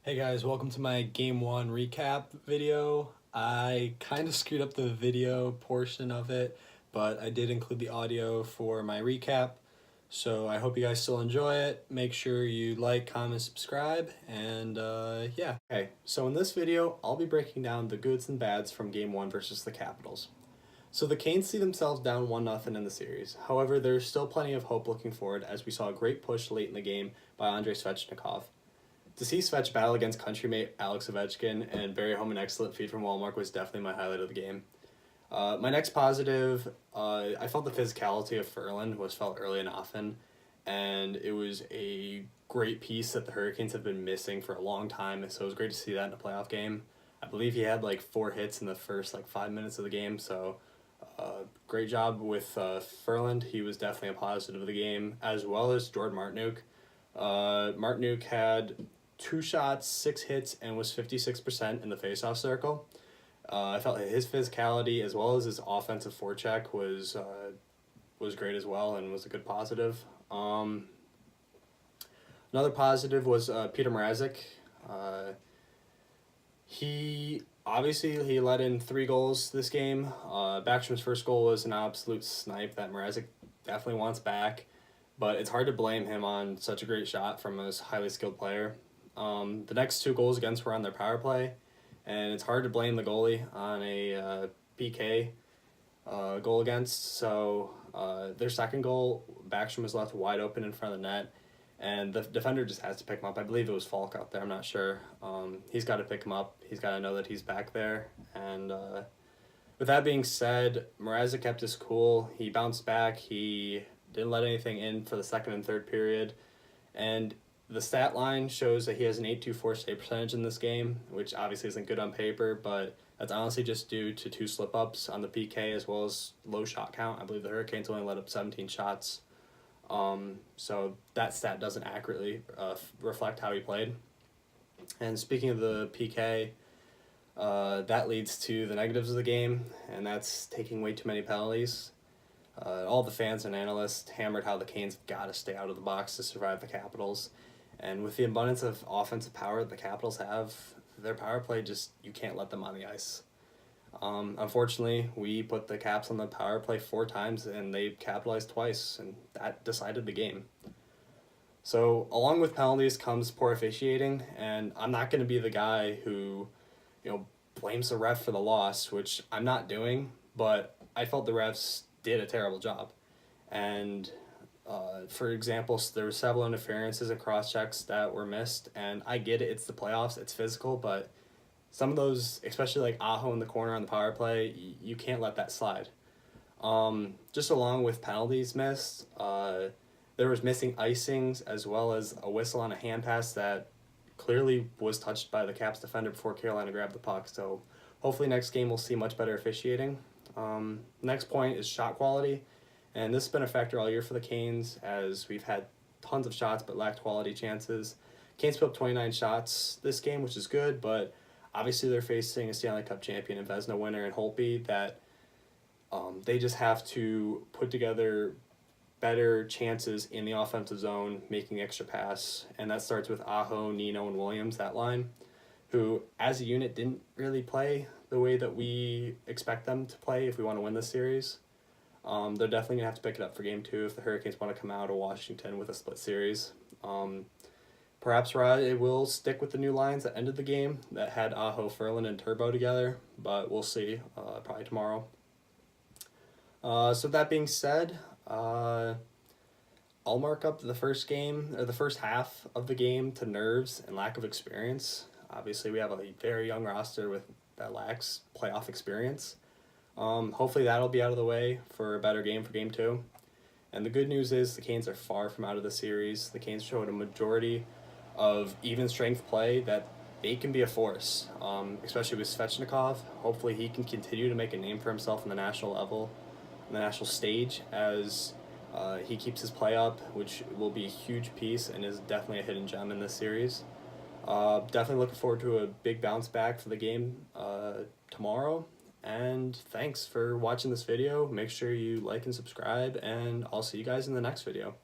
Hey guys, welcome to my Game 1 recap video. I kind of screwed up the video portion of it, but I did include the audio for my recap. So I hope you guys still enjoy it. Make sure you like, comment, subscribe, and yeah. Okay, so in this video, I'll be breaking down the goods and bads from Game 1 versus the Capitals. So the Canes see themselves down 1-0 in the series. However, there's still plenty of hope looking forward as we saw a great push late in the game by Andrei Svechnikov. To see Svech battle against countrymate Alex Ovechkin and bury home an excellent feed from Wallmark was definitely my highlight of the game. My next positive, I felt the physicality of Ferland was felt early and often, and it was a great piece that the Hurricanes have been missing for a long time, so it was great to see that in a playoff game. I believe he had like 4 hits in the first 5 minutes of the game, so great job with Ferland. He was definitely a positive of the game, as well as Jordan Martinook. Martinook had 2 shots, 6 hits, and was 56% in the faceoff circle. I felt his physicality as well as his offensive forecheck was great as well and was a good positive. Another positive was Peter Mrazek. He let in 3 goals this game. Backstrom's first goal was an absolute snipe that Mrazek definitely wants back, but it's hard to blame him on such a great shot from a highly skilled player. The next 2 goals against were on their power play, and it's hard to blame the goalie on a PK goal against. So their second goal, Backstrom was left wide open in front of the net, and the defender just has to pick him up. I believe it was Falk out there. I'm not sure. He's got to pick him up. He's got to know that he's back there. And with that being said, Mrazek kept his cool. He bounced back. He didn't let anything in for the second and third period. And the stat line shows that he has an 824 save percentage in this game, which obviously isn't good on paper, but that's honestly just due to 2 slip-ups on the PK as well as low shot count. I believe the Hurricanes only let up 17 shots. So that stat doesn't accurately reflect how he played. And speaking of the PK, that leads to the negatives of the game, and that's taking way too many penalties. All the fans and analysts hammered how the Canes got to stay out of the box to survive the Capitals. And with the abundance of offensive power the Capitals have, their power play you can't let them on the ice. Unfortunately, we put the Caps on the power play 4 times and they capitalized twice, and that decided the game. So along with penalties comes poor officiating, and I'm not going to be the guy who, blames the ref for the loss, which I'm not doing, but I felt the refs did a terrible job. And for example, there were several interferences and cross-checks that were missed, and I get it, it's the playoffs, it's physical, but some of those, especially like Aho in the corner on the power play, you can't let that slide. Just along with penalties missed, there was missing icings as well as a whistle on a hand pass that clearly was touched by the Caps defender before Carolina grabbed the puck. So hopefully next game we'll see much better officiating. Next point is shot quality, and this has been a factor all year for the Canes as we've had tons of shots but lacked quality chances. Canes put up 29 shots this game, which is good, but obviously they're facing a Stanley Cup champion and Vezina winner in Holtby that they just have to put together better chances in the offensive zone, making extra pass, and that starts with Aho, Nino, and Williams, that line, who as a unit didn't really play the way that we expect them to play if we want to win this series. They're definitely going to have to pick it up for Game 2 if the Hurricanes want to come out of Washington with a split series. Perhaps Rod will stick with the new lines that ended the game that had Aho, Ferland, and Turbo together, but we'll see probably tomorrow. So that being said, I'll mark up the first game or the first half of the game to nerves and lack of experience. Obviously, we have a very young roster that lacks playoff experience. Hopefully that'll be out of the way for a better game for Game 2. And the good news is the Canes are far from out of the series. The Canes showed a majority of even strength play that they can be a force, especially with Svechnikov. Hopefully he can continue to make a name for himself on the national level, on the national stage, as he keeps his play up, which will be a huge piece and is definitely a hidden gem in this series. Definitely looking forward to a big bounce back for the game tomorrow. And thanks for watching this video. Make sure you like and subscribe, and I'll see you guys in the next video.